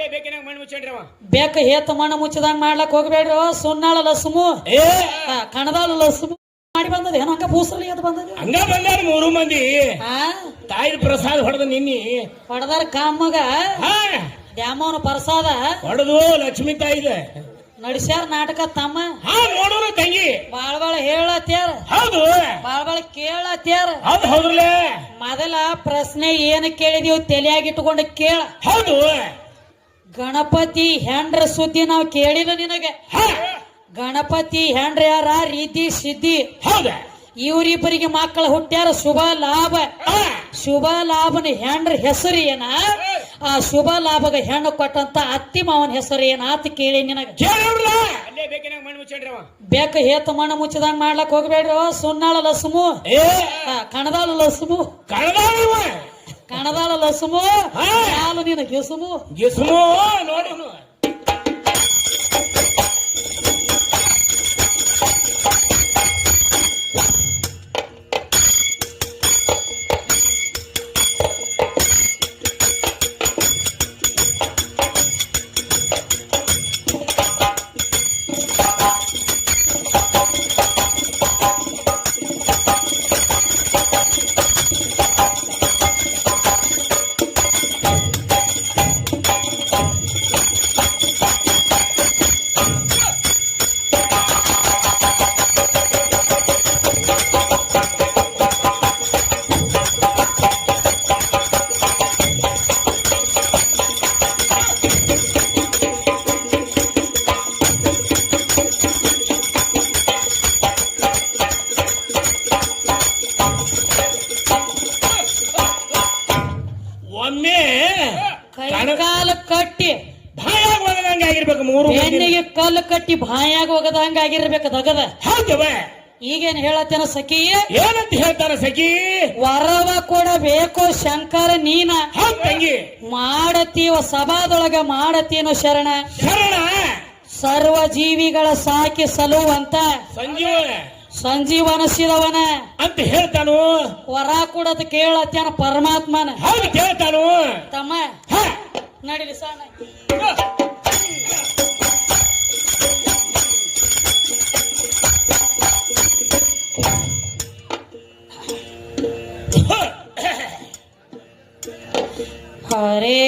ಅಲ್ಲೇ ಬೇಕಿನಾಗ ಮಣ್ಣು ಮುಚ್ಚಂಡ್ರಿ ಅವ ಬೇಕ ಹೇತ ಮಣ್ಣು ಮುಚ್ಚದಂಗ ಮಾಡ್ಲಕ್ ಹೋಗ್ಬೇಡ್ರಿ ಸುನ್ನಾಳ ಲಸುಮು ಕಣದಾಳ ಲಸುಮು ಮಾಡಿ ಬಂದದ ಏನೋ ಹಂಗ ಬೂಸಲಿ ಅದು ಬಂದದ ಹಂಗ ಬಂದಾರ 3 ಮಂದಿ ತಾಯಿ ಪ್ರಸಾದ ಹೊಡೆದ ನಿನ್ನಿ ಹೊಡೆದಾರ ಕಾಮಗ ದ್ಯಾಮವನ ಪ್ರಸಾದ ಹೊಡೆದು ಲಕ್ಷ್ಮೀ ತಾಯಿದೆ ನಡಿಸ್ಯಾರ ನಾಟಕ ತಮ್ಮ ನೋಡೋಣ ತಂಗಿ ಬಾಳ ಹೇಳತ್ಯಾರ ಹೌದು ಬಾಳ ಕೇಳತ್ಯಾರ ಹೌದು ಹೌದ್ರಲ್ಲ ಮೊದಲ ಪ್ರಶ್ನೆ ಏನ್ ಕೇಳಿದೀವಿ ತಲೆಯಾಗಿಟ್ಕೊಂಡು ಕೇಳ ಹೌದು ಗಣಪತಿ ಹೆಂಡ್ರ ಸುದ್ದಿ ನಾವು ಕೇಳಿಲ್ಲ ನಿನಗೆ ಗಣಪತಿ ಹೆಂಡ್ರ ಯಾರ ರೀತಿ ಸಿದ್ಧಿ ಹೌದ ಇವರಿಬ್ಬರಿಗೆ ಮಕ್ಕಳು ಹುಟ್ಟ್ಯಾರ ಶುಭ ಲಾಭನ ಹೆಂಡ್ರ ಹೆಸರು ಏನ ಆ ಶುಭ ಲಾಭಗ ಹೆಣ್ಣು ಕೊಟ್ಟಂತ ಅತ್ತಿ ಮಾವನ ಹೆಸರು ಏನ ಆತ ಕೇಳಿ ನಿನಗ ಅಲ್ಲೇ ಬೇಕಿನಾಗ ಮಣ್ಣು ಮುಚ್ಚಂಡ್ರಿ ಅವ ಬೇಕ ಹೇತ ಮಣ್ಣು ಮುಚ್ಚದಂಗ ಮಾಡ್ಲಕ್ ಹೋಗ್ಬೇಡ್ರಿ ಸುನ್ನಾಳ ಲಸುಮು ಕಣದಾಳ ಲಸುಮು ಕಣದಾಳ ಲಸುಮು ಹಾಲು ನಿನ ಗೆಸುಮು ನೋಡೋಣ ಕೈಕಾಲು ಕಟ್ಟಿ ಬಾಯಾಗ ಹೋಗದಂಗ ಆಗಿರ್ಬೇಕು 3 ಹೆಣ್ಣಿಗೆ ಕಲ್ಲು ಕಟ್ಟಿ ಬಾಯಾಗ ಹೋಗದಂಗ ಆಗಿರ್ಬೇಕು ದಗದ ಹೌದವ ಈಗೇನ್ ಹೇಳತ್ತೇನ ಸಖಿ ಏನಂತ ಹೇಳ್ತಾರ ಸಖಿ ವರವ ಕೊಡಬೇಕು ಶಂಕರ ನೀನ ತಂಗಿ ಮಾಡತೀವ ಸಭಾದೊಳಗ ಮಾಡತೀನೋ ಶರಣ ಸರ್ವ ಜೀವಿಗಳ ಸಾಕಿ ಸಲುವಂತ ಸಂಜೀವನಸಿದವನ ಅಂತ ಹೇಳ್ತಾನು ವರ ಕೊಡೋದು ಕೇಳತ್ತೇನ ಪರಮಾತ್ಮನ ಹೌದು ಕೇಳ್ತಾನು ತಮ್ಮ ನಡಿಲಿ ಸಾಣ ಹರೇ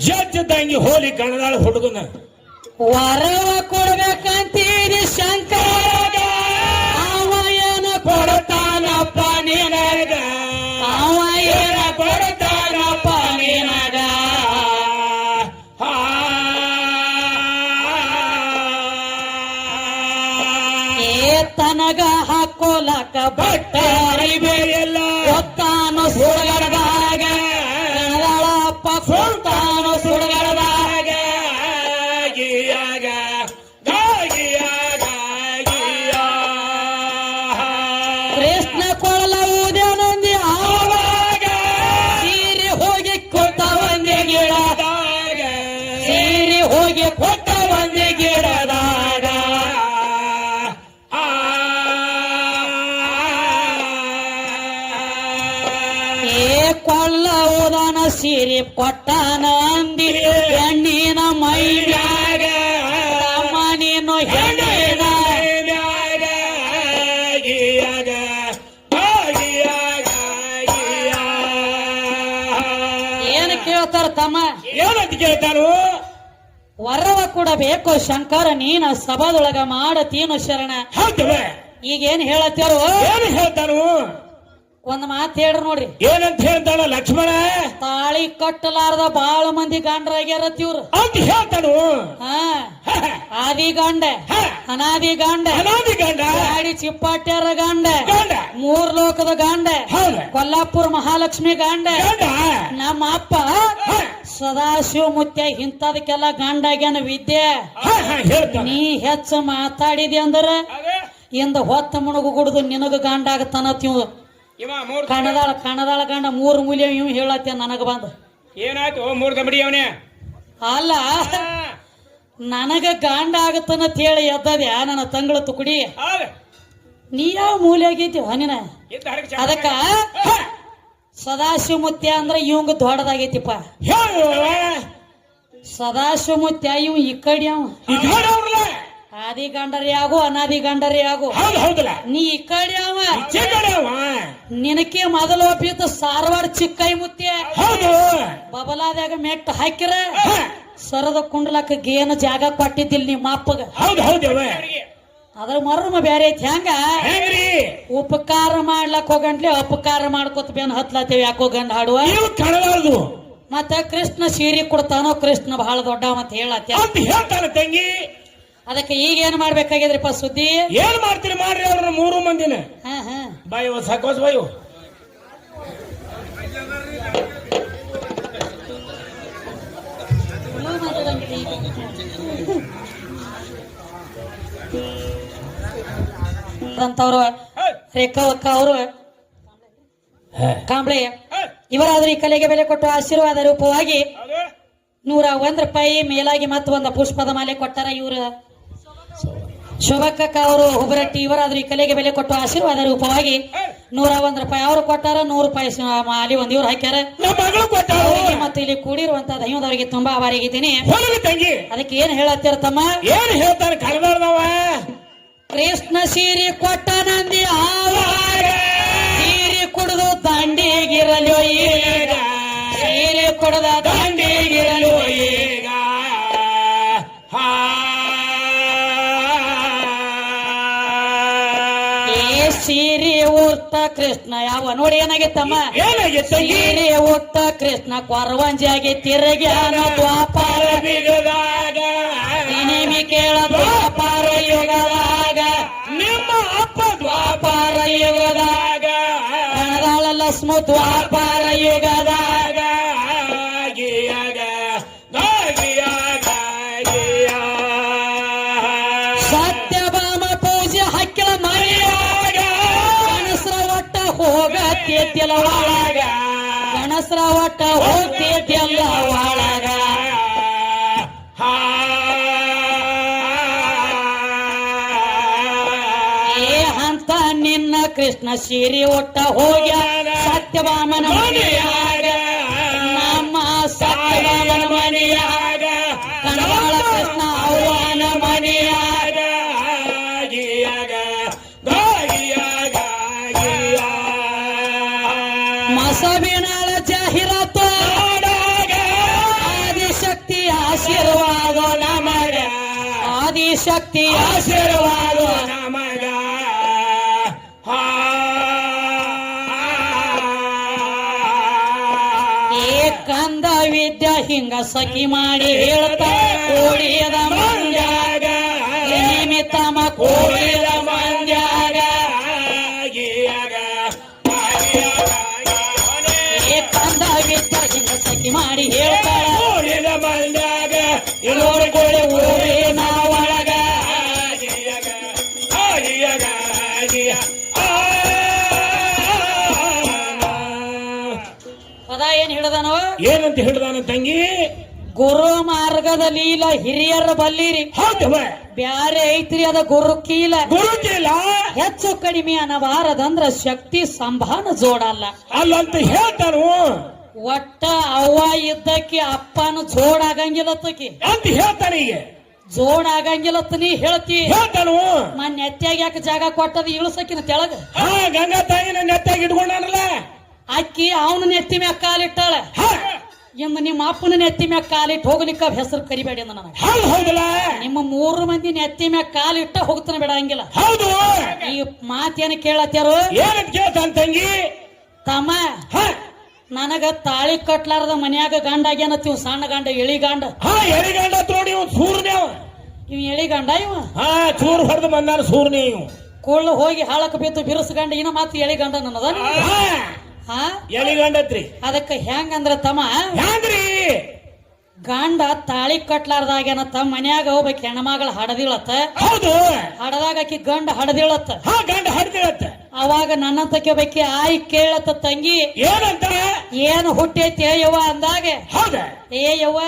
ಜಜ್ಜದಂಗಿ ಹೋಲಿ ಕಣದಾಳ ಹುಡುಗನ ವರವ ಕೊಡ್ಬೇಕಂತೀರಿ ಶಂಕರ ಅವ ಏನ ಕೊಡ್ತಾನಪ್ಪ ನಿನಗ ಅವ ಏನ ಕೊಡ್ತಾನಪ್ಪ ನಿನಗ ತನಗ ಹಾಕೋಲಕ ಬಟ್ಟ ಬೇರೆಲ್ಲ ಗೊತ್ತಾನು ಸುಡಗಡದಾಗ ಕಣದಾಳಪ್ಪ ಕೊಡ್ತಾನು ಸುಡಗಡದಾಗ ಕೃಷ್ಣ ಕೊಳಲ ಊದ್ಯಾನಂದಿ ಆವಾಗ ಸೀರೆ ಹೋಗಿ ಕೊಟ್ಟ ಒಂದೇ ಗಿಡದಾಗ ಸೀರೆ ಹೋಗಿ ಕೊಟ್ಟ ಒಂದೇ ಗಿಡದಾಗ ಕೊಳ್ಳ ಊದನ ಸೀರೆ ಕೊಟ್ಟನ ಅಂದಿ ಹೆಣ್ಣಿನ ಮೈಯಾಗ ತಮ್ಮ ನೀನು ಹೆಣ್ಣಿನ ಏನು ಕೇಳ್ತಾರ ತಮ್ಮ ಏನಂತ ಕೇಳ್ತಾರು ವರವ ಕೊಡಬೇಕು ಶಂಕರ ನೀನ ಸಭಾದೊಳಗ ಮಾಡತೀನು ಶರಣ ಹೌದವ ಈಗೇನ್ ಹೇಳತ್ತಾರು ಏನು ಹೇಳ್ತಾರು ಒಂದ್ ಮಾತ್ ಹೇಳ್ರಿ ನೋಡ್ರಿ, ಏನಂತ ಹೇಳ್ತಾಳ ಲಕ್ಷ್ಮಣ? ತಾಳಿ ಕಟ್ಟಲಾರ್ದ ಬಾಳ ಮಂದಿ ಗಂಡ್ರಾಗ್ಯಾರತ್ ಇವ್ರು ಅಂತ ಹೇಳ್ತಾನು. ಹಾ ಆದಿ ಗಂಡ, ಅನಾದಿ ಗಂಡ, ಅನಾದಿ ಗಂಡ, ಗಾಡಿ ಚಿಪ್ಪಾಟ್ಯಾರ ಗಂಡ, ಗಂಡ, ಮೂರ್ ಲೋಕದ ಗಂಡ, ಹೌದ, ಕೊಲ್ಲಾಪುರ ಮಹಾಲಕ್ಷ್ಮಿ ಗಂಡ, ಗಂಡ. ನಮ್ಮ ಅಪ್ಪ ಸದಾಶಿವ ಮುತ್ಯ ಇಂಥದಕ್ಕೆಲ್ಲ ಗಂಡಾಗ್ಯಾನ ವಿದ್ಯೆ. ಹೇಳ್ತಾನ. ನೀ ಹೆಚ್ಚ ಮಾತಾಡಿದಿ ಅಂದ್ರ ಇಂದ ಹೊತ್ತ ಮುಣಗು ಗುಡ್ದು ನಿನಗ ಗಂಡ ಆಗತ್ತಾನ. ಕಣದಾಳ ಗಂಡ ಮೂರ್ ಮೂಲ್ಯ ಇವ್ ಹೇಳತ್ತ ನನಗ ಬಂದ. ಏನಾಯ್ತು? ಮೂರ್ ದಮಡಿ ಅವನೇ ಅಲ್ಲ, ನನಗ ಗಂಡ ಆಗತ್ತನತ್ ಹೇಳಿ ಎದ್ದದ್ಯಾ ನನ್ನ ತಂಗಳ ತುಕಡಿ. ನೀ ಯಾವ ಮೂಲೆ ಆಗೈತಿ ಹನಿನ? ಅದಕ್ಕ ಸದಾಶಿವ ಮುತ್ಯ ಅಂದ್ರ ಇವಂಗ ದೊಡ್ಡದಾಗೈತಿಪ್ಪ. ಸದಾಶಿವ ಮುತ್ಯ ಇವ್ ಈ ಕಡೆ ಅವ ಆದಿ ಗಂಡರಿ ಆಗು ಅನಾದಿ ಗಂಡರಿ ಆಗು. ನೀ ಈ ಕಡೆ ಅವ ನಿನಕ್ಕೆ ಮೊದಲು ಒಪ್ಪಿತ್ತು ಸಾರವಾಡ ಚಿಕ್ಕೈ ಮುತ್ಯ. ಬಬಲಾದಾಗ ಮೆಟ್ಟ ಹಾಕಿರ ಸರದ ಕುಂಡ್ಲಕ್ಕ ಗೇನ ಜಾಗ ಕೊಟ್ಟಿದ್ದಿಲ್ಲ ನಿಮ್ಮ ಅಪ್ಪಗ. ಅದ್ರ ಮರ್ಮ ಬ್ಯಾರೆ ಐತಿ. ಹೆಂಗ ಉಪಕಾರ ಮಾಡ್ಲಕ್ ಹೋಗಂಟ್ಲಿ ಅಪಕಾರ ಮಾಡ್ಕೊತ ಬೇನ್ ಹತ್ಲಾತೇವಿ. ಯಾಕೋ ಗಂಡ ಹಾಡುವ ಮತ್ತ ಕೃಷ್ಣ ಸೀರೆ ಕೊಡ್ತಾನೋ, ಕೃಷ್ಣ ಬಹಳ ದೊಡ್ಡ ಮತ್ ಹೇಳ್ತಾನ ತಂಗಿ. ಅದಕ್ಕೆ ಈಗ ಏನ್ ಮಾಡ್ಬೇಕಾಗಿದ್ರಿಪ್ಪ ಸುದ್ದಿ? ಏನ್ ಮಾಡ್ತೀರಿ ಮಾಡ್ರಿ ಅವ್ರ ಮೂರು ಮಂದಿನ. ಬಾಯ್ ಸಾಕೋಸ್ ಬಾಯು ಅಂತವ್ರು ರೇಖಾವಕ್ಕ ಅವರು ಕಾಂಬ್ಳೆ ಇವರಾದ್ರೂ ಈ ಕಲೆಗೆ ಬೆಲೆ ಕೊಟ್ಟು ಆಶೀರ್ವಾದ ರೂಪವಾಗಿ 101 ರೂಪಾಯಿ ಮೇಲಾಗಿ ಮತ್ತು ಒಂದು ಪುಷ್ಪದ ಮಾಲೆ ಕೊಟ್ಟಾರ. ಇವರು ಶೋಭಕ್ಕ ಅವರು ಹುಬರಟ್ಟಿ ಇವರಾದ್ರೂ ಈ ಕಲೆಗೆ ಬೆಲೆ ಕೊಟ್ಟು ಆಶೀರ್ವಾದ ರೂಪವಾಗಿ 101 ರೂಪಾಯಿ ಅವರು ಕೊಟ್ಟಾರ. 100 ರೂಪಾಯಿ ಮಾಲಿ ಒಂದ್ ಇವ್ರು ಹಾಕ್ಯಾರ. ಮತ್ತೆ ಇಲ್ಲಿ ಕೂಡಿರುವಂತ ದೈವದವರಿಗೆ ತುಂಬಾ ಆಭಾರಿಯಾಗಿದ್ದೀನಿ. ಅದಕ್ಕೆ ಏನ್ ಹೇಳತ್ತೀರ ತಮ್ಮ? ಏನ್ ಹೇಳ್ತಾರೆ ಕನ್ನಡದವ? ಕೃಷ್ಣ ಸೀರೆ ಕೊಟ್ಟ ನಂದಿ ಸೀರೆ ಕುಡಿದು ದಂಡಿಗಿರಲು ಈಗ, ಸೀರೆ ಕುಡದ ದಂಡಿಗಿರಲು ಈಗ. ಸೀರೆ ಉಟ್ಟ ಕೃಷ್ಣ ಯಾವ ನೋಡಿ ಏನಾಗಿತ್ತಮ್ಮ? ಸೀರೆ ಉಟ್ಟ ಕೃಷ್ಣ ಕೊರವಂಜಾಗಿ ತಿರುಗ್ಯಾನ ದ್ವಾಪಾರ ಬಿಗದಾಗ. ನಿಮಿ ಕೇಳ ದ್ವಾಪಾರ ಯುಗದಾಗ ನಿಮ್ಮ ಅಪ್ಪ ದ್ವಾಪಾರ ಯುಗದಾಗ ಕಣದಾಳ ಲಕ್ಷ್ಮ ದ್ವಾಪಾರ ಯುಗದಾಗ ಸತ್ಯಭಾಮ ಪೂಜೆ ಹಕ್ಕಿಲ ಮರಿಯಾಗ ಗಣಸರ ಒಟ್ಟ ಹೋಗತ್ತಿಲ್ಲ ಒಳಗ, ಗಣಸರ ಒಟ್ಟ ಹೋಗ್ತಿದ್ದಿಲ್ಲ ಒಳಗ. ಅಂತ ನಿನ್ನ ಕೃಷ್ಣ ಸೀರೆ ಒಟ್ಟ ಹೋಗ್ಯ ಸತ್ಯಭಾಮನ ಮನೆಯಾಗ, ನಮ್ಮ ಸತ್ಯಭಾಮನ ಮನೆಯಾಗ, ಕಣವಾಳ ಕೃಷ್ಣ ಅವ್ವನ ಮನೆಯಾಗ. ಮಸಬಿನಾಳ ಜಾಹೀರಾತು ಆದಿಶಕ್ತಿ ಆಶೀರ್ವಾದ ನಮಗ, ಆದಿಶಕ್ತಿ ಆಶೀರ್ವಾದ ನಮಗ. ಕಂದ ವಿದ್ಯಾ ಹಿಂಗ ಸಖಿ ಮಾಡಿ ಹೇಳ್ತಾ ಕೋಳಿಯದ ಮಂದ್ಯಾಗ ನಿಮಿತ್ತಮ ಕೋಳಿಯದ ಮಂದ್ಯಾಗ ಕಂದ ವಿದ್ಯಾ ಹಿಂಗ ಸಖಿ ಮಾಡಿ ಹೇಳ್ತಾಳ ಕೋಳಿದ ಮಂದ್ಯಾಗ ಇಲ್ಲೋಡಿ ಕೋಳಿ ಊರಿನ ಒಳಗ. ಪದ ಏನ್ ಹಿಡದನೋ? ಏನಂತ ಹಿಡ್ದಾನ ತಂಗಿ? ಗುರು ಮಾರ್ಗದ ಲೀಲ ಹಿರಿಯರ ಬಲ್ಲಿರಿ. ಹೌದವ ಬ್ಯಾರೆ ಐತ್ರಿ ಅದ ಗುರುಕೀಲ. ಗುರುಕೀಲ ಹೆಚ್ಚು ಕಡಿಮೆ ಅನ್ನಬಾರದಂದ್ರ ಶಕ್ತಿ ಸಂಭಾನ ಜೋಡಲ್ಲ ಅಲ್ಲಂತ ಹೇಳ್ತಾನು. ಒಟ್ಟ ಅವ್ವ ಇದ್ದಕ್ಕೆ ಅಪ್ಪನ ಜೋಡ್ ಆಗಂಗಿಲ್ಲತ್ತಕಿ ಅಂತ ಹೇಳ್ತಾನೆ. ಈಗ ಜೋಡ್ ಆಗಂಗಿಲ್ಲತ್ತ ನೀ ಹೇಳ್ತಿ. ಹೇಳ್ತಾನು ಮನ್ ನೆತ್ತಾಗ ಯಾಕೆ ಜಾಗ ಕೊಟ್ಟದ ಇಳಿಸಕಿನ ತೆಳಗ. ಗಂಗಾ ತಾಯಿನ ನೆತ್ತಾಗಿ ಇಟ್ಕೊಂಡಾನಲ್ಲ, ಅಕ್ಕಿ ಅವನ ನೆತ್ತಿ ಮ್ಯಾಗ ಕಾಲಿಟ್ಟಾಳ. ಇನ್ನು ನಿಮ್ಮ ಅಪ್ಪನ ನೆತ್ತಿ ಮ್ಯಾಗ ಕಾಲಿಟ್ಟು ಹೋಗ್ಲಿಕ್ಕ ಹೆಸರು ಕರಿಬೇಡಿ ಅಂದ ನನಗೆ. ಹೌದಲ್ಲ, ನಿಮ್ಮ 3 ಮಂದಿ ನೆತ್ತಿ ಮ್ಯಾಗ ಕಾಲಿಟ್ಟ ಹೋಗ್ತಾನೆ ಬಿಡಂಗಿಲ್ಲ. ಹೌದು. ಈ ಮಾತೇನ ಕೇಳತ್ಯಾರು? ಏನಂತ ಕೇಳ್ತಾನ ತಂಗಿ? ತಮ್ಮ ಹ ನನಗ ತಾಳಿ ಕಟ್ಲಾರದ ಮನ್ಯಾಗ ಗಂಡ ಆಗ್ಯಾನತ್ ಇವ್ ಸಣ್ಣ ಗಂಡ ಎಳಿ ಗಂಡ ಹಾ ಎಳಿಗಂಡ ನೋಡಿ ಇವ್ ಸೂರ್ನೇವ ಇವ್ ಎಳಿ ಗಂಡ ಇವ ಹಾ ಚೂರ್ ಹೊಡೆದು ಬಂದಾನ ಸೂರ್ನೇ ಇವ್ ಕೊಳ್ಳು ಹೋಗಿ ಹಾಳಕ್ ಬಿದ್ದು ಬಿರುಸ್ ಗಂಡ ಇನ್ನ ಮಾತು ಎಳಿ ಗಂಡ ನನ್ನದ ಹಾ ಹಾ ಎಳಿಗಂಡತ್ರಿ ಅದಕ್ಕ ಹೆಂಗಂದ್ರ ತಮ್ಮ ಹ್ಯಾಂಗ್ರಿ ಗಂಡ ತಾಳಿ ಕಟ್ಲಾರ್ದಾಗ್ಯಾನ ತಮ್ಮ ಮನ್ಯಾಗ ಹೋಗ್ಬೇಕು ಹೆಣ್ಮಗಳ ಹಡದಿಳತ್ತ ಹೌದು ಹಡದಾಗ ಆಕಿ ಗಂಡ ಹಡದಿಳತ್ತ ಹಾ ಗಂಡ ಹಡ್ದಿರತ್ತ ಅವಾಗ ನನ್ನಂತಕ್ಕೆ ಬೇಕಿ ಆಯ್ ಕೇಳತ್ತ ತಂಗಿ ಏನಂತ ಏನು ಹುಟ್ಟೈತಿ ಯವ್ವ ಅಂದಾಗ ಹೌದ ಏ ಯವ್ವ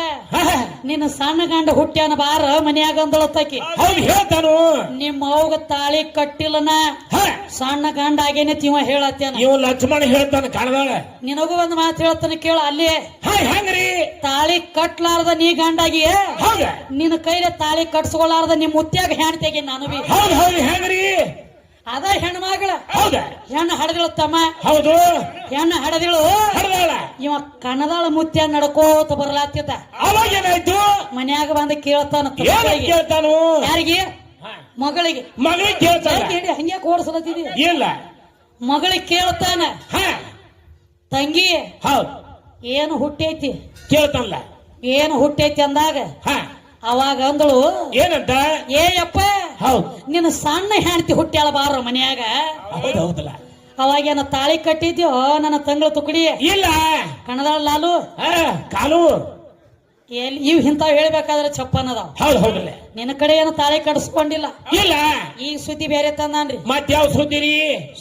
ನಿನ್ನ ಸಣ್ಣ ಗಂಡ ಹುಟ್ಟ್ಯಾನ ಬಾರ ಮನ್ಯಾಗ ಅಂದಳತ್ತಕಿ ಹೌದು ಹೇಳ್ತಾನು ನಿಮ್ಮ ಅವ್ಗ ತಾಳಿ ಕಟ್ಟಿಲ್ಲನ ಹ ಸಣ್ಣ ಗಂಡ ಆಗೇನೈತಿ ಇವ ಹೇಳತ್ತೇನ ಇವ್ ಲಕ್ಷ್ಮಣ ಹೇಳ್ತಾನ ಕಾಣದಾಳ ನಿನಗೂ ಒಂದ್ ಮಾತು ಹೇಳ್ತಾನ ಕೇಳ ಅಲ್ಲಿ ಹಾ ಹೆಂಗ್ರಿ ತಾಳಿ ಕಟ್ಲಾರ್ದ ನೀ ಗಂಡಾಗಿ ಹೌದ ನಿನ್ನ ಕೈಲೆ ತಾಳಿ ಕಟ್ಸ್ಕೊಳಾರ್ದ ನಿಮ್ ಮುತ್ಯಾಗ ಹೆಣ್ತೆಗಿ ನಾನು ಬಿ ಹೌದು ಹೌದು ಹೆಂಗ್ರಿ ಅದ ಹೆಣ್ಮಗಳ ಹೌದ ಹೆಣ್ಣು ಹಡದಿಳು ತಮ್ಮ ಹೌದು ಹೆಣ್ಣು ಹಡದಿಳು ಹಡ್ದಾಳ ಇವ ಕಣದಾಳ ಮುತ್ಯ ನಡ್ಕೋತ ಬರ್ಲಾತಿದ್ದ ಅವಾಗ ಏನಾಯ್ತು ಮನ್ಯಾಗ ಬಂದ ಕೇಳ್ತಾನ ಏನ ಮಗಳಿಗೆ. ಕೇಳ್ತಾನು ಯಾರಿಗೆ ಹ. ಮಗಳಿಗೆ ಮಗಳಿಗೆ ಕೇಳ್ತಾನ ಹಂಗ್ಯಾಕ ಓಡಿಸಲತ್ತಿದಿ ಇಲ್ಲ ಮಗಳಿಗೆ ಕೇಳ್ತಾನ ಹ ತಂಗಿ ಹೌದು ಏನು ಹುಟ್ಟೈತಿ ಕೇಳ್ತಾನಲ್ಲ ಏನು ಹುಟ್ಟೈತಿ ಅಂದಾಗ ಹ ಅವಾಗ ಅಂದಳು ಏನಂತ ಏ ಯಪ್ಪ ಹೌದು ನಿನ್ನ ಸಣ್ಣ ಹೆಂಡತಿ ಹುಟ್ಟ್ಯಾಳ ಬಾರ ಮನ್ಯಾಗ ಹೌದು ಹೌದಲ್ಲ ಅವಾಗೇನ ತಾಳಿ ಕಟ್ಟಿದ್ಯೋ ನನ್ನ ತಂಗಳ ತುಕಡಿ ಇಲ್ಲ ಕಣದಾಳ ಲಾಲು ಹ ಕಾಲು ಎಲ್ಲಿ ಇವ್ ಇಂತಾವ್ ಹೇಳ್ಬೇಕಾದ್ರೆ ಚಪ್ಪನದಾವ್ ಹೌದು ಹೌದಲ್ಲ ನಿನ್ನ ಕಡೆ ಏನು ತಾಳಿ ಕಟ್ಸ್ಕೊಂಡಿಲ್ಲ ಇಲ್ಲ ಈ ಸುದ್ದಿ ಬೇರೆ ತಂದಾನ್ರಿ ಮತ್ ಯಾವ ಸುದ್ದಿರಿ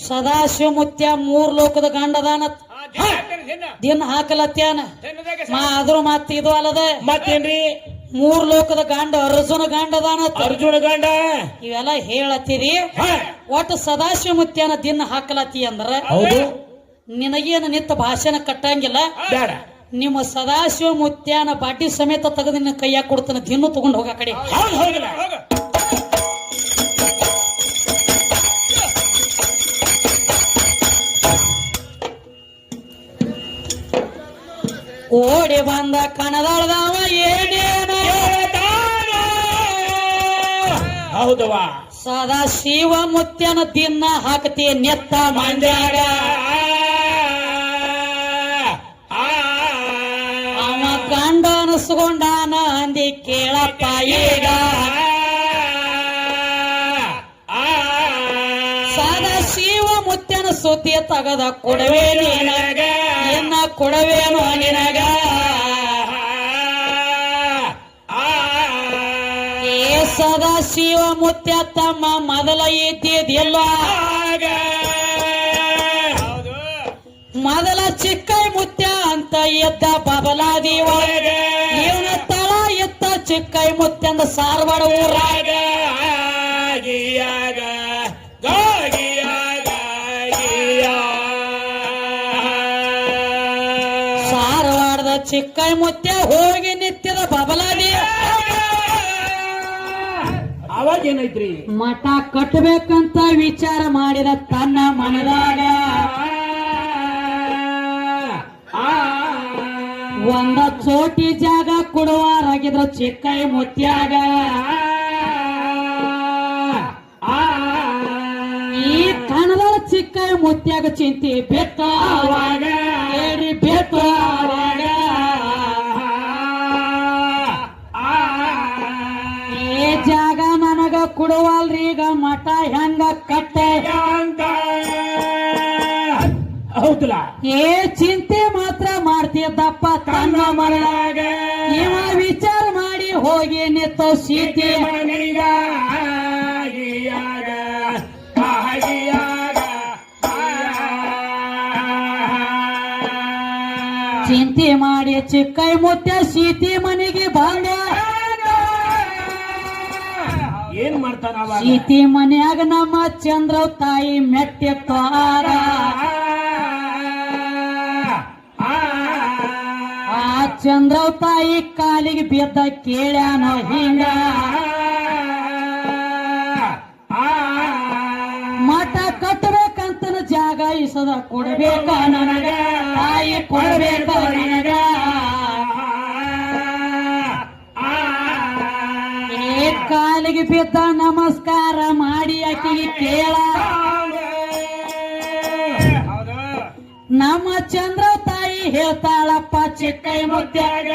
ಸದಾಶಿವ ಮುತ್ಯ 3 ಲೋಕದ ಗಂಡದಾನ ಹ. ದಿನ ಹಾಕಲತ್ಯಾನ ಆದ್ರೂ ಮತ್ ಇದು ಅಲ್ಲದ ಮತ್ತೇನ್ರಿ 3 ಲೋಕದ ಗಂಡ ಅರ್ಜುನ ಗಂಡದಾನ ಅರ್ಜುನ ಗಂಡ ಇವೆಲ್ಲ ಹೇಳತ್ತೀರಿ ಹ ಒಟ್ಟು ಸದಾಶಿವ ಮುತ್ಯಾನ ದಿನ ಹಾಕಲತ್ತಿ ಅಂದ್ರ ಹೌದು ನಿನಗೇನು ನಿತ್ತ ಭಾಷಣ ಕಟ್ಟಂಗಿಲ್ಲ ಬೇಡ ನಿಮ್ಮ ಸದಾಶಿವ ಮುತ್ಯಾನ ಬಾಟಿ ಸಮೇತ ತೆಗೆದು ನಿನ್ನ ಕೈಯಾಗ ಕೊಡ್ತಾನ ದಿನ ತಗೊಂಡ್ ಹೋಗ ಕಡೆ ಹೌದು ಹೌದಲ್ಲ ಓಡಿ ಬಂದ ಕಣದಾಳದವ ಏನೇನ ಹೇಳ್ತಾನ. ಹೌದವಾ ಸದಾಶಿವ ಮುತ್ಯನ ದಿನ ಹಾಕತಿ ನೆತ್ತ ಮಂಡ್ಯಾಗ ಅವ ಗಂಡ ಅನಸ್ಕೊಂಡಾನ ಅಂದಿ ಕೇಳಪ್ಪ ಈಗ ಸದಾಶಿವ ಮುತ್ಯನ ಸುದ್ದಿ ತಗದ ಕೊಡವೆ ನಿನಗ ಇನ್ನ ಕೊಡವೇನು ನಿನಗ ಏ ಸದಾಶಿವ ಮುತ್ಯ ತಮ್ಮ ಮೊದಲ ಇದ್ದಿದ್ದಿಲ್ಲ ಮೊದಲ ಚಿಕ್ಕೈ ಮುತ್ಯ ಅಂತ ಎದ್ದ ಬಬಲಾದಿ ಒಳಗ ಇವನ ತಳ ಎತ್ತ ಚಿಕ್ಕೈ ಮುತ್ಯ ಅಂದ ಸಾರವಾಡ ಊರಾಗ ಸಾರವಾಡದ ಚಿಕ್ಕೈ ಮುತ್ಯ ಹೋಗಿ ನಿತ್ಯದ ಬಬಲಾದಿ ಅವಾಗ ಏನೈತ್ರಿ ಮಠ ಕಟ್ಟಬೇಕಂತ ವಿಚಾರ ಮಾಡಿದ ತನ್ನ ಮನದಾಗ ಒಂದ ಚೋಟಿ ಜಾಗ ಕೊಡುವಾರಾಗಿದ್ರ ಚಿಕ್ಕೈ ಮುತ್ಯಾಗ ಈ ಕಣದ ಚಿಕ್ಕೈ ಮುತ್ಯಾಗ ಚಿಂತಿ ಬೆತ್ತ ಅವಾಗ ಏರಿ ಬೆತ್ತ ಅವಾಗ ಈ ಜಾಗ ನನಗ ಕೊಡುವಲ್ರಿ ಈಗ ಮಠ ಹೆಂಗ ಕಟ್ಟೆ ಹೌದಲ್ಲ ಏ ಚಿಂತೆ ಮಾತ್ರ ಮಾಡ್ತಿದ್ದಪ್ಪ ತನ್ನ ಮನದಾಗ ಇವ ವಿಚಾರ ಮಾಡಿ ಹೋಗಿ ನಿತ್ತ ಸೀತೆ ಮನಿಗ ಚಿಂತೆ ಮಾಡಿ ಚಿಕ್ಕೈ ಮುತ್ಯ ಸೀತೆ ಮನೆಗೆ ಬಂದ ಏನ್ ಮಾಡ್ತಾನ ಅವಾಗ ಸೀತೆ ಮನ್ಯಾಗ ನಮ್ಮ ಚಂದ್ರ ತಾಯಿ ಮೆಟ್ಟಿತ್ತಾರ ಆ ಚಂದ್ರ ತಾಯಿ ಕಾಲಿಗೆ ಬಿದ್ದ ಕೇಳ್ಯಾನ ಹಿಂಗ ಮಠ ಕಟ್ಟಬೇಕಂತನ ಜಾಗ ಇಸದ ಕೊಡಬೇಕ ನನಗ ತಾಯಿ ಕೊಡಬೇಕ ನನಗ ಏ ಕಾಲಿಗೆ ಬಿದ್ದ ನಮಸ್ಕಾರ ಮಾಡಿ ಆಕಿಗೆ ಕೇಳ ನಮ್ಮ ಚಂದ್ರ ತಾಯಿ ಹೇಳ್ತಾಳಪ್ಪ ಚಿಕ್ಕೈ ಮುತ್ಯಾಗ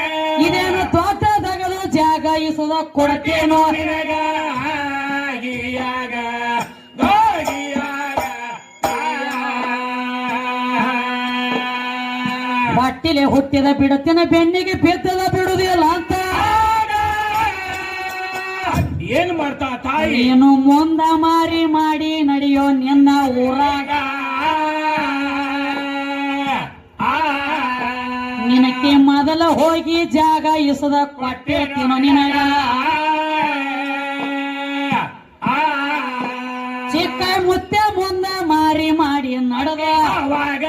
ಇದೇನು ತೋಟದಾಗಲು ಜಾಗ ಇಸದ ಕೊಡ್ತೇನೋ ನಿನಗ ಆಗಿಯಾಗ ಗೋಗಿಯಾಗ ಹೊಟ್ಟಿಲೆ ಹುಟ್ಟಿದ ಬಿಡುತ್ತಿನ ಬೆನ್ನಿಗೆ ಬಿದ್ದದ ಬಿಡುದಿಲ್ಲ ಅಂತ ಏನ್ ಮಾಡ್ತಾ ತಾಯಿ ನೀನು ಮುಂದ ಮಾರಿ ಮಾಡಿ ನಡೆಯೋ ನಿನ್ನ ಊರಾಗ ನಿನಕ್ಕೆ ಮೊದಲ ಹೋಗಿ ಜಾಗ ಇಸದ ಕೊಟ್ಟಿರ್ತೀನೋ ನಿನಗ ಚಿಕ್ಕ ಮುತ್ಯ ಮುಂದ ಮಾರಿ ಮಾಡಿ ನಡೆದ ಅವಾಗ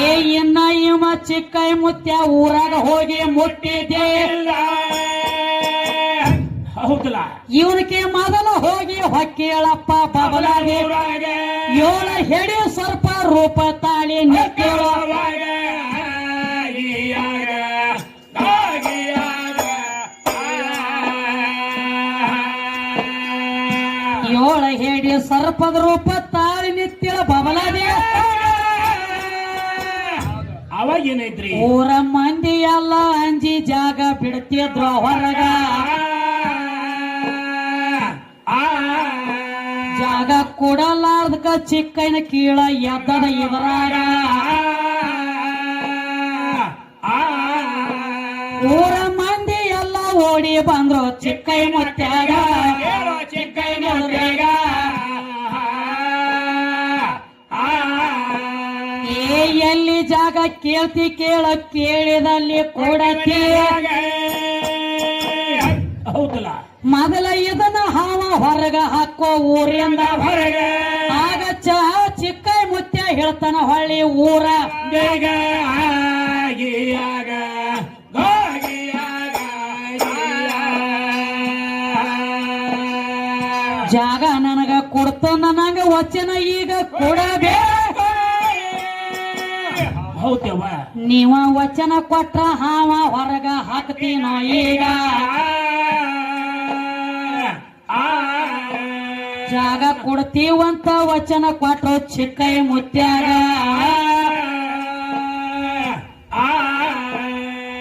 ಏ ಇನ್ನ ಇವ ಚಿಕ್ಕ ಮುತ್ಯ ಊರಾಗ ಹೋಗಿ ಮುಟ್ಟಿದ್ದೆ ಹೌದಲ್ಲ ಇವನಿಗೆ ಮೊದಲು ಹೋಗಿ ಹೊಕ್ಕೇಳಪ್ಪ ಬಬಲಾಗಿ ಏಳ ಹೆಡಿ ಸ್ವಲ್ಪ ರೂಪ ತಾಳಿ ನಿಕ್ಕೇಳ ಏಳ ಹೆಡಿ ಸರ್ಪದ ರೂಪ ತಾಳಿ ನಿತ್ಯಳ ಬಬಲಾದಿ ಅವಾಗ ಏನೈತ್ರಿ ಊರ ಮಂದಿ ಎಲ್ಲ ಅಂಜಿ ಜಾಗ ಬಿಡ್ತಿದ್ರು ಹೊರಗ ಜಾಗ ಕೊಡಲಾರ್ದಕ ಚಿಕ್ಕೈನ ಕೀಳ ಎದ್ದದ ಇದರಾಗ ಊರ ಮಂದಿ ಎಲ್ಲ ಓಡಿ ಬಂದ್ರು ಚಿಕ್ಕೈ ಮುತ್ಯಾಗ ಚಿಕ್ಕೈ ಮುತ್ಯಾಗ ಏ ಎಲ್ಲಿ ಜಾಗ ಕೇಳ್ತಿ ಕೇಳ ಕೇಳಿದಲ್ಲಿ ಕೊಡತಿ ಹೌದಲ್ಲ ಮೊದಲ ಇದನ್ನ ಹಾವ ಹೊರಗ ಹಾಕೋ ಊರಿಂದ ಹೊರಗ ಆಗ ಚಿಕ್ಕೈ ಮುತ್ಯ ಹೇಳ್ತಾನ ಹೊಳ್ಳಿ ಊರ ಬೇಗ ಆಗಿಯಾಗ ಜಾಗ ನನಗ ಕೊಡ್ತ ನನಗ ವಚನ ಈಗ ಕೊಡಬೇಕು ಹೌದವ್ವ ನೀವ ವಚನ ಕೊಟ್ರ ಹಾವ ಹೊರಗ ಹಾಕ್ತೀನೋ ಈಗ ಜಾಗ ಕೊಡ್ತೀವಂತ ವಚನ ಕೊಟ್ರು ಚಿಕ್ಕೈ ಮುತ್ಯಾಗ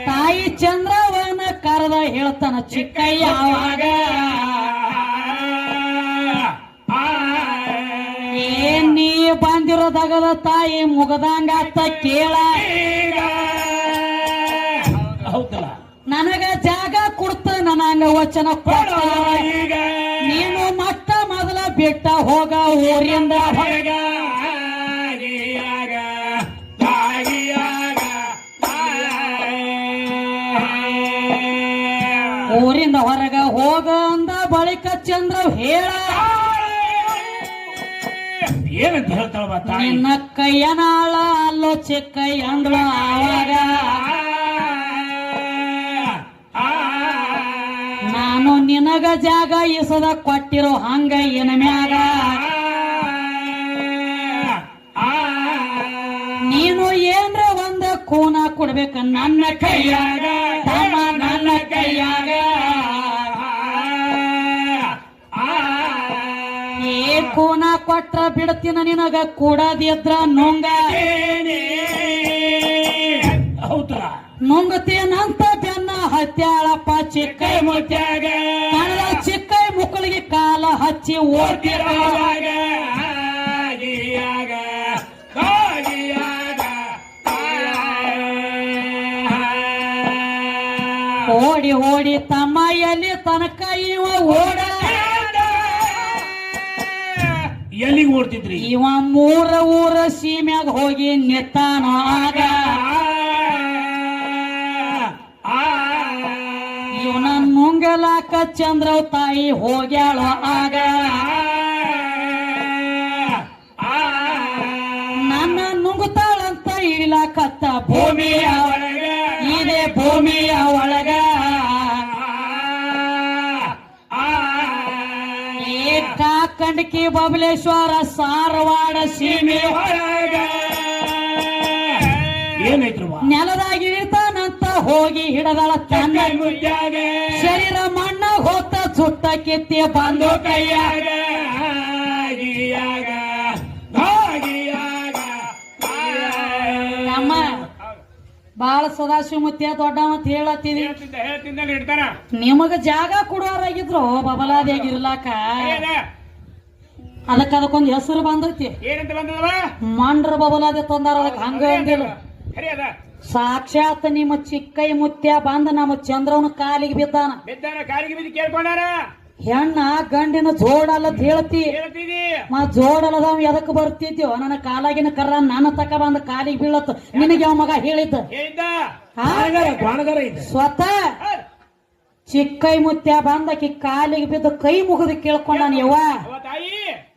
ತಾಯಿ ಚಂದ್ರವನ ಕರೆದ ಹೇಳ್ತಾನ ಚಿಕ್ಕಯ್ಯ ಅವಾಗ ಏನ್ ನೀ ಬಂದಿರೋದಾಗದ ತಾಯಿ ಮುಗದಂಗಾತ ಕೇಳ ಹೌದಲ್ಲ ನನಗ ಜಾಗ ಕೊಡ್ತ ನನಗ ವಚನ ಕೊಡ ಈಗ ನೀನು ಮಟ್ಟ ಮೊದಲ ಬಿಟ್ಟ ಹೋಗ ಊರಿಂದ ಹೊರಗ ಆಗಿಯಾಗ ಊರಿಂದ ಹೊರಗ ಹೋಗ ಅಂದ ಬಳಿಕ ಚಂದ್ರ ಹೇಳ ಏನಂತ ಹೇಳ್ತಾಳವ ತಾಯಿ ನಿನ್ನ ಕೈಯನಾಳ ಅಲ್ಲೋ ಚಿಕ್ಕೈ ಅಂದ್ಳು ಆವಾಗ ನಾನು ನಿನಗ ಜಾಗ ಇಸದ ಕೊಟ್ಟಿರೋ ಹಂಗ ಏನ ಮ್ಯಾಗ ನೀನು ಏನ್ರ ಒಂದ ಕೂನ ಕೊಡ್ಬೇಕ ನನ್ನ ಕೈಯಾಗ ತಮ್ಮ ನನ್ನ ಕೈಯಾಗ ಏ ಕೂನ ಕೊಟ್ರ ಬಿಡ್ತೀನ ನಿನಗ ಕೂಡದಿದ್ರ ನುಂಗ ಹೌದಲ್ಲ ನುಂಗತೇನಂತ ಬೆನ್ನ ಹತ್ಯಾಳಪ್ಪ ಚಿಕ್ಕೈ ಮುತ್ಯಾಗ ಕಣದ ಚಿಕ್ಕೈ ಮುಕ್ಕಳಿಗೆ ಕಾಲ ಹಚ್ಚಿ ಓಡ್ತಿರುವಾಗ ಓಡಿ ಓಡಿ ತಮ್ಮ ಎಲ್ಲಿ ತನಕ ಇವ ಓಡ ಎಲ್ಲಿಗೆ ಓಡ್ತಿದ್ರಿ ಇವ ಮೂರ ಊರ ಸೀಮ್ಯಾಗ ಹೋಗಿ ನಿತ್ತಾನ ಆಗ ಇವನ ನುಂಗಲಾಕ ಚಂದ್ರ ತಾಯಿ ಹೋಗ್ಯಾಳ ಆಗ ನನ್ನ ನುಂಗುತ್ತಾಳಂತ ಇಳಿಲಾಕತ್ತ ಭೂಮಿಯ ಒಳಗ ಇದೇ ಭೂಮಿಯ ಒಳಗ ಕಂಡಕಿ ಬಬಲೇಶ್ವರ ಸಾರವಾಡ ಸೀಮೆ ಒಳಗ ಏನೈತ್ರು ನೆಲದಾಗಿ ಇಳಿತಾನಂತ ಹೋಗಿ ಹಿಡದಳ ತನ್ನ ಮುತ್ಯಾಗ ಶರೀರ ಮಣ್ಣ ಹೋತ ಸುಟ್ಟ ಕಿತ್ತಿ ಬಂದು ಕೈಯಾಗ ಗಾಗಿಯಾಗ ಗಾಗಿಯಾಗ ಅಮ್ಮ ಬಾಳ ಸದಾಶಿವಮೂರ್ತಿಯ ದೊಡ್ಡವ ಅಂತ ಹೇಳತ್ತೀವಿ. ಹೇಳ್ತಿದ್ದ ಇಡ್ತಾರ ನಿಮಗ ಜಾಗ ಕೊಡೋರಾಗಿದ್ರು ಬಬಲಾದಿಯಾಗಿ ಇರ್ಲಾಕ. ಅದಕ್ಕೊಂದು ಹೆಸರು ಬಂದೈತಿ. ಏನಂತ ಬಂದದವ? ಮಂಡ್ರ ಬಬಲಾದಿ ತಂದಾರ. ಅದಕ್ಕೆ ಹಂಗ ಅಂದಿಲ್ಲ. ಸಾಕ್ಷಾತ್ ನಿಮ್ಮ ಚಿಕ್ಕೈ ಮುತ್ಯ ಬಂದ ನಮ್ಮ ಚಂದ್ರವನ ಕಾಲಿಗೆ ಬಿದ್ದಾನ. ಕಾಲಿಗೆ ಬಿದ್ದು ಕೇಳ್ಕೊಂಡಾರ. ಹೆಣ್ಣ ಗಂಡಿನ ಜೋಡಲ್ಲ ಹೇಳ್ತಿ. ಜೋಡಲ್ಲದವ್ ಎದಕ್ ಬರ್ತಿದ್ಯೋ ನನ್ನ ಕಾಲಾಗಿನ ಕರ್ರ ನನ್ನ ತಕ ಬಂದ ಕಾಲಿಗೆ ಬೀಳತ್. ನಿನಗೆ ಅವ ಮಗ ಹೇಳಿದ್ದ ಸ್ವತಃ ಚಿಕ್ಕೈ ಮುತ್ಯ ಬಂದಕಿ ಕಾಲಿಗೆ ಬಿದ್ದು ಕೈ ಮುಗಿದು ಕೇಳ್ಕೊಂಡಾನ. ಯವ್ವ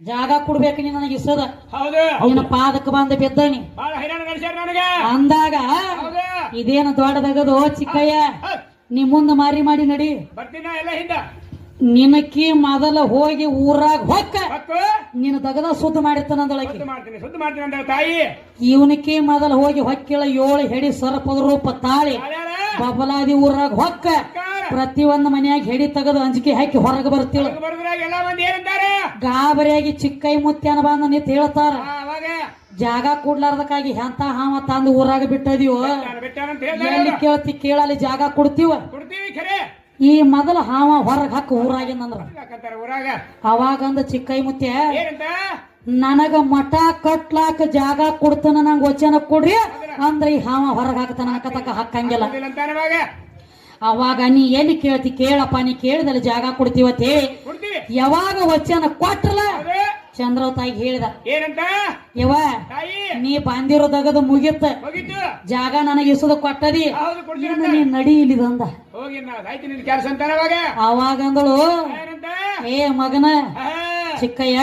ಜಾಗ ಕೊಡ್ಬೇಕು ನೀ ನನಗೆ ಇಸದ ನಿನ್ನ ಪಾದಕ್ಕೆ ಬಂದ ಬಿದ್ದನಿ ಅಂದಾಗ ಇದೇನು ದೊಡ್ಡದಾಗದು ಚಿಕ್ಕಯ್ಯ ನೀ ಮುಂದ ಮಾರಿ ಮಾಡಿ ನಡಿ. ನಿನಕಿ ಮೊದಲ ಹೋಗಿ ಊರಾಗ ಹೊಕ್ಕ ನೀನು ತಗದ ಸುದ್ದ ಮಾಡಿರ್ತಾನಂದಳಕಿ. ಇವನಕಿ ಮೊದಲ ಹೋಗಿ ಹೊಕ್ಕಿಳ 7 ಹೆಡಿ ಸರಪದ ರೂಪ ತಾಳಿ ಬಬಲಾದಿ ಊರಾಗ ಹೊಕ್ಕ ಪ್ರತಿಯೊಂದು ಮನ್ಯಾಗ ಹೆಡಿ ತೆಗೆದು ಅಂಜಿಕೆ ಹಾಕಿ ಹೊರಗೆ ಬರ್ತೀಳ. ಗಾಬರಿಯಾಗಿ ಚಿಕ್ಕೈ ಮುತ್ಯಾನ ಬಂದ ನಿಂತ ಹೇಳ್ತಾರ. ಜಾಗ ಕೊಡ್ಲಾರ್ದಕ್ಕಾಗಿ ಎಂತ ಹಾವ ತಂದು ಊರಾಗ ಬಿಟ್ಟದೀವ. ಎಲ್ಲಿ ಕೇಳ್ತಿ ಕೇಳಲ್ಲಿ ಜಾಗ ಕೊಡ್ತೀವ. ಈ ಮೊದಲ ಹಾವ ಹೊರಗ್ ಹಾಕ ಊರಾಗಿಂದ್ರ ಅವಾಗಂದ ಚಿಕ್ಕೈ ಮುತ್ಯ ನನಗ ಮಠ ಕಟ್ಲಾಕ ಜಾಗ ಕೊಡ್ತಾನ ನಂಗ ವಚನ ಕೊಡ್ರಿ ಅಂದ್ರ ಈ ಹಾವ ಹೊರಗ್ ಹಾಕ್ತಾನ ಅಕ್ಕತಕ್ಕ ಹಾಕಂಗಿಲ್ಲ. ಅವಾಗ ನೀ ಎಲ್ಲಿ ಕೇಳ್ತಿ ಕೇಳಪ್ಪ ನೀ ಕೇಳಿದಲ್ಲಿ ಜಾಗ ಕೊಡ್ತೀವತ್ತೇ ಯಾವಾಗ ವಚನ ಕೊಟ್ರಲ್ಲ ಚಂದ್ರವತಾಗಿ ಹೇಳಿದ ಏನಂತ ಯವ ನೀ ಬಂದಿರೋ ದಗದ ಮುಗಿತ ಜಾಗ ನನಗೆ ಇಸದ ಕೊಟ್ಟದಿ ನೀ ನಡಿ ಇಲ್ಲಿದಂದ. ಅವಾಗಂದಳು ಏ ಮಗನ ಚಿಕ್ಕಯ್ಯ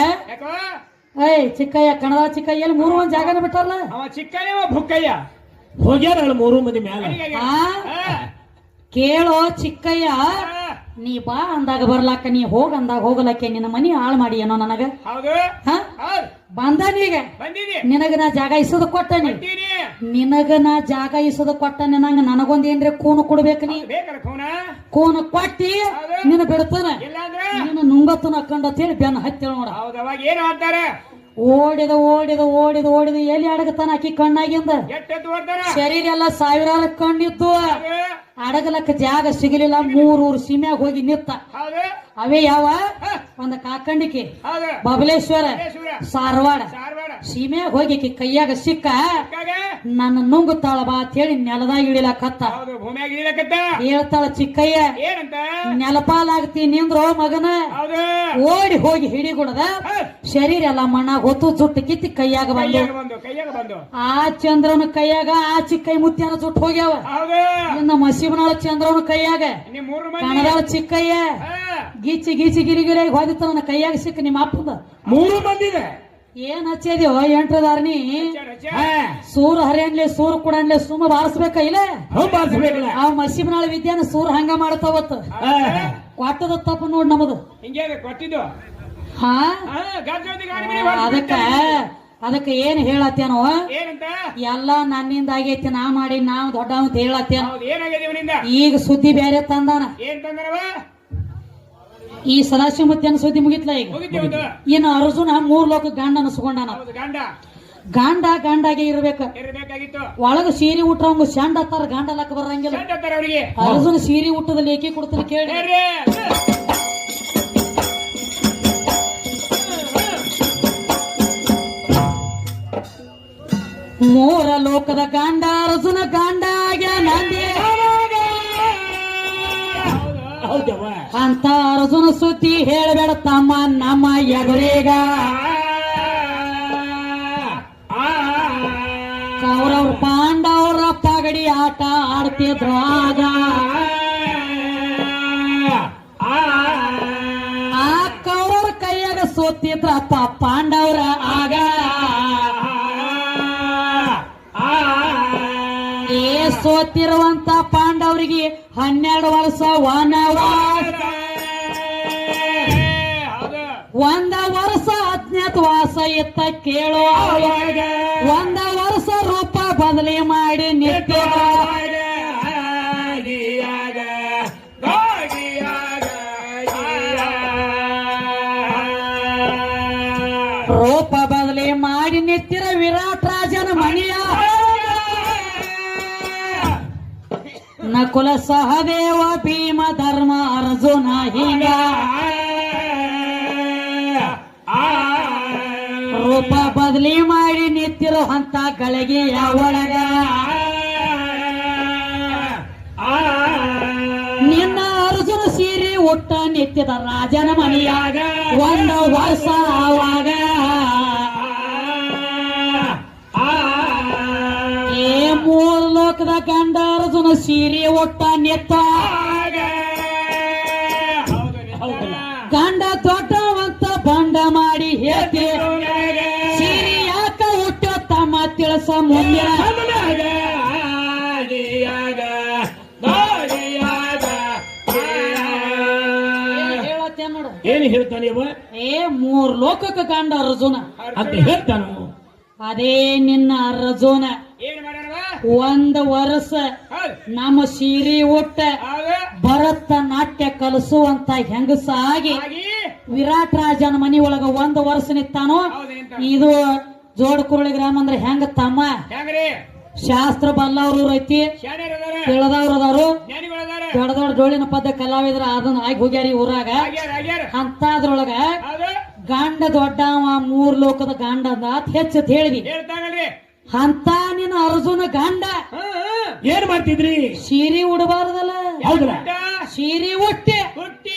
ಚಿಕ್ಕಯ್ಯ ಕಣದ ಚಿಕ್ಕಯ್ಯ 3 ಮಂದಿ ಜಾಗನ ಬಿಟ್ಟಾರಲ್ಲ ಚಿಕ್ಕಯ್ಯ ಭುಕ್ಕಯ್ಯ ಹೋಗ್ಯಾರ 3 ಮಂದಿ ಮ್ಯಾಲ. ಕೇಳೋ ಚಿಕ್ಕಯ್ಯ ನೀ ಬಾ ಅಂದಾಗ ಬರ್ಲಾಕ ನೀ ಹೋಗ ಅಂದಾಗ ಹೋಗಲಕ್ಕೆ ನಿನ್ನ ಮನಿ ಹಾಳು ಮಾಡಿ ಏನೋ ನನಗ ಬಂದನೀಗ ನಿನಗ ನಾ ಜಾಗ ಇಸದ ಕೊಟ್ಟನಿ. ನಿನಗ ನಾ ಜಾಗ ಇಸದ ಕೊಟ್ಟನಿ ನಂಗ ನನಗೊಂದ್ ಏನ್ರಿ ಕೂನು ಕೊಡ್ಬೇಕು. ನೀ ಕೂನು ಕೊಟ್ಟಿ ನಿನ್ನ ಬಿಡ್ತಾನ ನಿನ್ನ ನುಂಗತ್ತನ ಅಕ್ಕಂಡ ಹೇಳಿ ಬೆನ್ನ ಹತ್ತೇಳ ನೋಡ. ಓಡಿದ ಓಡಿದ ಓಡಿದ ಓಡಿದ ಎಲ್ಲಿ ಅಡಗತಾನ ಆಕಿ ಕಣ್ಣಾಗಿಂದ ಶರೀರ ಎಲ್ಲ 1000 ಕಣ್ಣಿದ್ದು ಅಡಗಲಕ್ಕ ಜಾಗ ಸಿಗಲಿಲ್ಲ. 3 ಸೀಮ್ಯಾಗ ಹೋಗಿ ನಿತ್ತ. ಅವೇ ಯಾವ ಒಂದ ಕಾಕಂಡಿಕೆ ಬಬಲೇಶ್ವರ ಸಾರವಾಡ ಸೀಮ್ಯಾಗ ಹೋಗಿ ಕೈಯಾಗ ಸಿಕ್ಕ ನನ್ನ ನುಂಗುತ್ತಾಳ ಬಾ ಅಂತ ಹೇಳಿ ನೆಲದಾಗ ಇಳಿಲಕತ್ತ. ಹೇಳ್ತಾಳ ಚಿಕ್ಕಯ್ಯ ನೆಲಪಾಲಾಗ್ತಿ ನಿಂದ್ರೋ ಮಗನ. ಓಡಿ ಹೋಗಿ ಹಿಡಿಗುಡದ ಶರೀರ ಎಲ್ಲ ಮಣ್ಣಾಗ ಹೊತ್ತು ಜುಟ್ಟು ಕಿತ್ತಿ ಕೈಯಾಗ ಬಂದು ಆ ಚಂದ್ರನ ಕೈಯಾಗ ಆ ಚಿಕ್ಕೈ ಮುತ್ಯಾನ ಜುಟ್ಟು ಹೋಗ್ಯಾವ. ಇನ್ನ ಮಸೀಬನಾಳ ಚಂದ್ರನ ಕೈಯಾಗ ಕಣದಾಳ ಚಿಕ್ಕಯ್ಯ ಗೀಚಿ ಗೀಚಿ ಗಿರಿಗಿರಿಯಾಗಿ ಹೋದಿತ್ತ ನನ್ನ ಕೈಯಾಗ ಸಿಕ್ಕ ನಿಮ್ಮ ಅಪ್ಪದ 3 ಮಂದಿ ಏನ್ ಹಚ್ಚಿದ್ಯೋ 8ರದಾರ್ನಿ ಸೂರ್ ಹರಿಯನ್ಲೆ ಸೂರ್ ಕುಡನ್ಲೆ ಸುಮ್ಮ ಬಾರಿಸ್ಬೇಕ ಇಲ್ಲ ಆ ಮಸೀಬನಾಳ ವಿದ್ಯಾನ ಸೂರ್ ಹಂಗ ಮಾಡ್ತಾವತ್ತ ಕೊಟ್ಟದ ತಪ್ಪು ನೋಡ್ ನಮ್ಮದು ಅದಕ್ಕ ಏನ್ ಹೇಳತ್ತೇನೋ ಎಲ್ಲ ನನ್ನಿಂದ ಆಗೈತಿ ನಾ ಮಾಡಿ ನಾವ್ ದೊಡ್ಡ ಅಂತ ಹೇಳತ್ತೇನ. ಈಗ ಸುದ್ದಿ ಬೇರೆ ತಂದಾನ. ಈ ಸದಾಶಿವಮೂರ್ತಿಯನ್ನ ಸುದ್ದಿ ಮುಗಿತ್ಲ ಈಗ. ಇನ್ನು ಅರ್ಜುನ 3 ಲೋಕ ಗಂಡ ಅನ್ಸ್ಕೊಂಡಾನ. ಗಂಡಾಗೆ ಇರ್ಬೇಕ. ಒಳಗ ಸೀರೆ ಉಟ್ರಂಗ ಶಂಡ ಹತ್ತಾರ ಗಂಡ ಲಕ್ಕ ಬರಂಗಿಲ್ಲ. ಅರ್ಜುನ ಸೀರೆ ಉಟ್ಟದಲ್ಲಿ ಏಕೆ ಕೊಡ್ತಾನೆ ಕೇಳಿ. ಮೂರ ಲೋಕದ ಗಂಡ ಅರ್ಜುನ ಗಂಡಾಗ ನಂದಿ ಅಂತ ಅರ್ಜುನ ಸುದ್ದಿ ಹೇಳಬೇಡ ತಮ್ಮ ನಮ್ಮ ಎದುರೀಗ. ಕೌರವ್ರ ಪಾಂಡವರ ಪಗಡಿ ಆಟ ಆಡ್ತಿದ್ರು ಆಗ. ಆ ಕೌರವ್ರ ಕೈಯಾಗ ಸೋತಿದ್ರಪ್ಪ ಪಾಂಡವ್ರ ಆಗ. ಸೋತಿರುವಂತ ಪಾಂಡವರಿಗೆ 12 ವರ್ಷ ವನವಾಸ. 1 ವರ್ಷ ಅಜ್ಞಾತವಾಸ ಇತ್ತ ಕೇಳೋ. 1 ವರ್ಷ ರೂಪ ಬದಲಿ ಮಾಡಿ ನಿತ್ಯ ನಕುಲ ಸಹದೇವ ಭೀಮ ಧರ್ಮ ಅರ್ಜುನ ಹಿಂಗ ರೂಪ ಬದಲಿ ಮಾಡಿ ನಿಂತಿರೋ ಅಂತ ಗಳಿಗೆಯ ಒಳಗ ನಿನ್ನ ಅರ್ಜುನ ಸೀರೆ ಉಟ್ಟ ನಿತ್ಯದ ರಾಜನ ಮನೆಯಾಗ ಒಂದು ವರ್ಷ ಆವಾಗ ಏ ಮೂರು ಲೋಕದ ಗಂಡ ಅರ್ಜುನ ಸೀರೆ ಉಟ್ಟ ನಿತ್ತ ಗಂಡ ದೊಡ್ಡವಂತ ಬಂಡ ಮಾಡಿ ಹೇಳ್ತಿ ಸೀರೆ ಯಾಕ ಹುಟ್ಟ ತಮ್ಮ ತಿಳಿಸ ಮುಂದಿನ ಹೇಳತ್ತೆ ನೋಡು ಏನು ಹೇಳ್ತಾನೆ ಇವ ಏ ಮೂರ್ ಲೋಕಕ್ಕೆ ಗಂಡ ಅರ್ಜುನ ಅಂತ ಹೇಳ್ತಾನು ಅದೇ ನಿನ್ನ ಅರ್ಜುನ ಏನ್ ಮಾಡ್ಯಾನವ ಒಂದ್ ವರ್ಷ ನಮ್ಮ ಸೀರೆ ಉಟ್ಟ ಭರತ ನಾಟ್ಯ ಕಲಿಸುವಂತ ಹೆಂಗಸ ಆಗಿ ವಿರಾಟ್ ರಾಜನ ಮನಿ ಒಳಗ ಒಂದ್ ವರ್ಷ ನಿಂತಾನು. ಇದು ಜೋಡಕುರುಳಿ ಗ್ರಾಮ ಅಂದ್ರೆ ಹೆಂಗ ತಮ್ಮ ಹೆಂಗ್ರಿ ಶಾಸ್ತ್ರ ಬಲ್ಲವ್ರು ಐತಿ ಶಾಣ್ಯರದಾರ ತಿಳಿದವ್ರು ಅದಾರು ಜ್ಞಾನಿಗಳದಾರ ದೊಡ್ಡ ದೊಡ್ಡ ಡೋಳಿನ ಪದ್ಯ ಕಲಾವಿದ್ರ ಅದನ್ನ ಆಗಿ ಹೋಗ್ಯಾರಿ ಊರಾಗ ಆಗ್ಯಾರ ಅಂತದ್ರೊಳಗ ಹೌದು ಗಂಡ ದೊಡ್ಡವ ಮೂರ್ ಲೋಕದ ಗಂಡ ಅಂದ ಹೆಚ್ಚತ್ ಹೇಳಿದಿ ಹೇಳ್ತಾಗಲ್ರಿ ಅಂತ ನಿನ್ನ ಅರ್ಜುನ ಗಂಡ ಏನ್ ಮಾಡ್ತಿದ್ರಿ ಸೀರೆ ಉಡಬಾರ್ದಲ್ಲ ಹೌದಲ್ಲ ಸೀರೆ ಉಟ್ಟಿ ಹುಟ್ಟಿ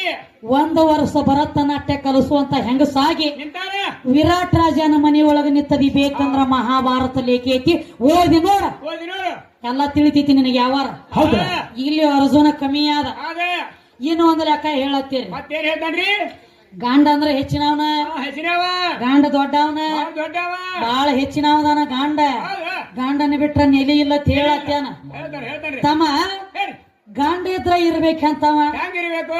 ಒಂದು ವರ್ಷ ಭರತನಾಟ್ಯ ಕಲಿಸುವಂತ ಹೆಂಗಸಾಗಿ ನಿಂತಾರ ವಿರಾಟ್ ರಾಜನ ಮನೆಯೊಳಗ ನಿತ್ತದಿ ಬೇಕಂದ್ರ ಮಹಾಭಾರತ ಲೇಖಿ ಐತಿ ಓದಿ ನೋಡ ಓದಿ ನೋಡು ಎಲ್ಲಾ ತಿಳಿತೈತಿ ನಿನಗೆ ಯಾವಾರ ಹೌದಾ ಇಲ್ಲಿ ಅರ್ಜುನ ಕಮ್ಮಿ ಆದ ಅದ ಇನ್ನು ಒಂದ್ ಲೆಕ್ಕ ಹೇಳತ್ತೀರಿ ಮತ್ತೇನ್ ಹೇಳ್ತಾನ್ರಿ ಗಂಡ ಅಂದ್ರ ಹೆಚ್ಚಿನವನ ಹೆಸರವ ಗಂಡ ದೊಡ್ಡವನ ದೊಡ್ಡವ ಬಾಳ ಹೆಚ್ಚಿನವದಾನ ಗಂಡ ಗಂಡನ ಬಿಟ್ರ ನೆಲೆ ಇಲ್ಲ ಅಂತ ಹೇಳತ್ತೇನ ಹೇಳ್ತಾನ್ರಿ ತಮ್ಮ ಹೇಳಿ ಗಂಡ ಇದ್ರ ಇರ್ಬೇಕಂತವ ಹೆಂಗಿರ್ಬೇಕು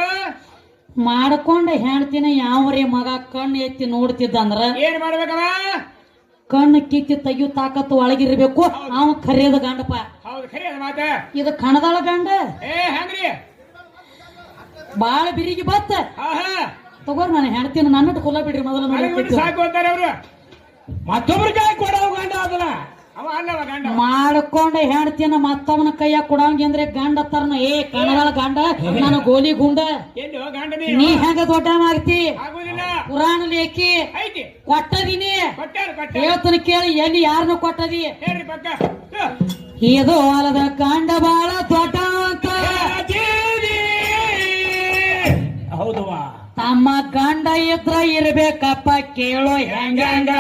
ಮಾಡ್ಕೊಂಡ ಹೆಣ್ತಿನ ಯಾವ್ರೇ ಮಗ ಕಣ್ಣು ಎತ್ತಿ ನೋಡ್ತಿದ್ದಂದ್ರ ಏನ್ ಮಾಡ್ಬೇಕವ ಕಣ್ಣು ಕಿತ್ತಿ ತೆಗಿಯೋ ತಾಕತ್ತು ಒಳಗಿರ್ಬೇಕು ಅವ ಖರಿಯದ ಗಂಡಪ್ಪ ಹೌದು ಖರಿ ಅದ ಮಾತ ಇದು ಕಣದಾಳ ಗಂಡ ಹೆಂಗ್ರಿ ಬಾಳ ಬಿರಿಗಿ ಬತ್ತ ಆಹಾ ತಗೋರ್ ನಾನು ಹೆಣ್ತಿನ ನನ್ನಟ್ಟು ಕುಲ್ಲ ಬಿಡ್ರಿ ಮೊದಲ ಮನೆಗೆ ಸಾಕು ಅಂತಾರೆ ಅವ್ರು ಮತ್ತೊಬ್ರ ಕೈ ಕೊಡವ ಗಂಡ ಅದಲ್ಲ ಅವ ಅಲ್ಲವ ಗಂಡ ಮಾಡ್ಕೊಂಡ ಹೆಣ್ತಿನ ಮತ್ತವನ ಕೈಯಾಗ ಕೊಡಂಗಿ ಅಂದ್ರೆ ಗಂಡ ತರ್ನ ಏ ಕಣದಾಳ ಗಂಡ ನಾನು ಗೋಲಿ ಗುಂಡ ಎಲ್ಲಿ ಗಂಡನಿ ನೀ ಹೆಂಗ ದೊಡ್ಡವಾಗ್ತಿ ಆಗುದಿಲ್ಲ ಪುರಾಣ ಲೇಖಿ ಐತಿ ಕೊಟ್ಟದಿನಿ ಕೊಟ್ಟಾರ ಹೇಳ್ತಾನ ಕೇಳಿ ಎಲ್ಲಿ ಯಾರನ್ನ ಕೊಟ್ಟದಿ ಹೇಳ್ರಿ ಪಕ್ಕ ಇದು ಅಲ್ಲದ ಗಂಡ ಬಾಳ ದೊಡ್ಡ ಅಂತ ಹೌದವಾ ತಮ್ಮ ಗಂಡ ಇದ್ರ ಇರ್ಬೇಕಪ್ಪ ಕೇಳೋ ಹೆಂಗ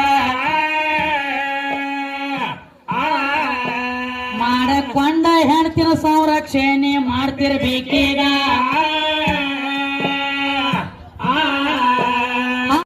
ಮಾಡಕೊಂಡ ಹೆಣ್ತಿನ ಸಂರಕ್ಷಣೆ ಮಾಡ್ತಿರ್ಬೇಕೀಗ